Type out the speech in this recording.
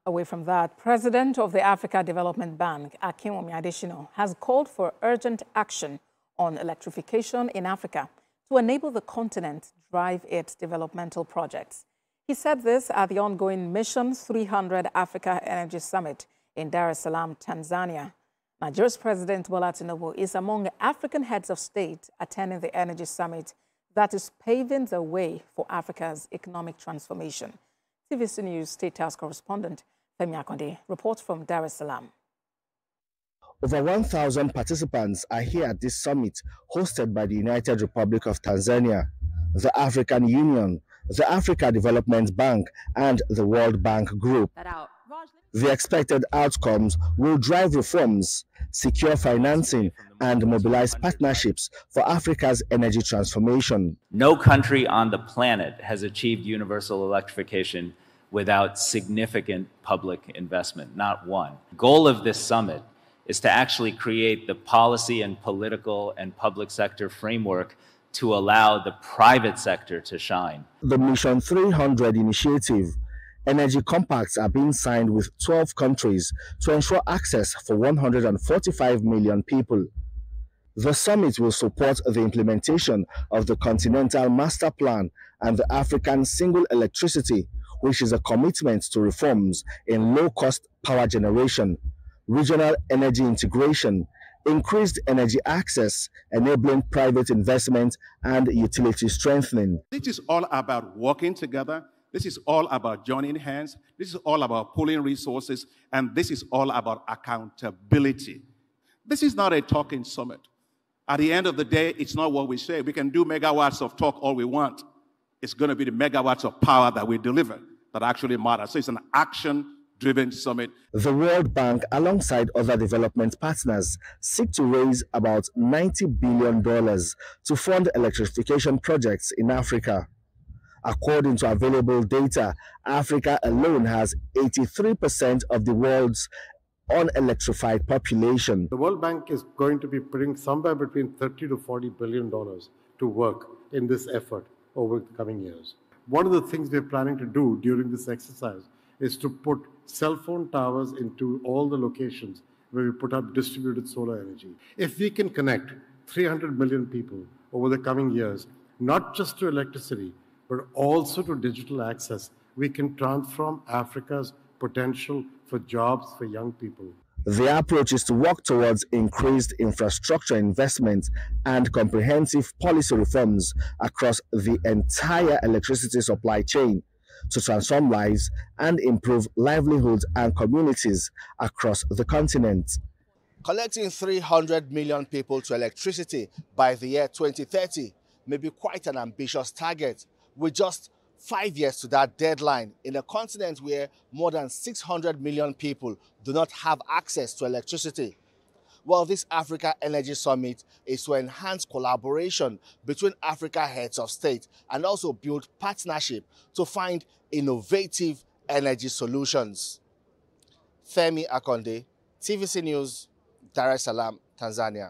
Away from that, President of the Africa Development Bank, Akinwumi Adesina, has called for urgent action on electrification in Africa to enable the continent to drive its developmental projects. He said this at the ongoing Mission 300 Africa Energy Summit in Dar es Salaam, Tanzania. Nigeria's President Bola Tinubu is among African heads of state attending the Energy Summit that is paving the way for Africa's economic transformation. TVC News State House correspondent Femi Akonde reports from Dar es Salaam. Over 1,000 participants are here at this summit hosted by the United Republic of Tanzania, the African Union, the Africa Development Bank, and the World Bank Group. The expected outcomes will drive reforms, secure financing, and mobilize partnerships for Africa's energy transformation. No country on the planet has achieved universal electrification without significant public investment, not one. The goal of this summit is to actually create the policy and political and public sector framework to allow the private sector to shine. The Mission 300 initiative, energy compacts are being signed with 12 countries to ensure access for 145 million people. The summit will support the implementation of the Continental Master Plan and the African Single Electricity, which is a commitment to reforms in low-cost power generation, regional energy integration, increased energy access, enabling private investment, and utility strengthening. This is all about working together. This is all about joining hands. This is all about pooling resources. And this is all about accountability. This is not a talking summit. At the end of the day, it's not what we say. We can do megawatts of talk all we want. It's going to be the megawatts of power that we deliver that actually matters. So it's an action-driven summit. The World Bank, alongside other development partners, seek to raise about $90 billion to fund electrification projects in Africa. According to available data, Africa alone has 83% of the world's unelectrified population. The World Bank is going to be putting somewhere between $30 to $40 billion to work in this effort over the coming years. One of the things we're planning to do during this exercise is to put cell phone towers into all the locations where we put up distributed solar energy. If we can connect 300 million people over the coming years, not just to electricity, but also to digital access, we can transform Africa's potential for jobs for young people. The approach is to work towards increased infrastructure investment and comprehensive policy reforms across the entire electricity supply chain to transform lives and improve livelihoods and communities across the continent. Connecting 300 million people to electricity by the year 2030 may be quite an ambitious target, with just 5 years to that deadline in a continent where more than 600 million people do not have access to electricity. Well, this Africa Energy Summit is to enhance collaboration between Africa heads of state and also build partnership to find innovative energy solutions. Femi Akonde, TVC News, Dar es Salaam, Tanzania.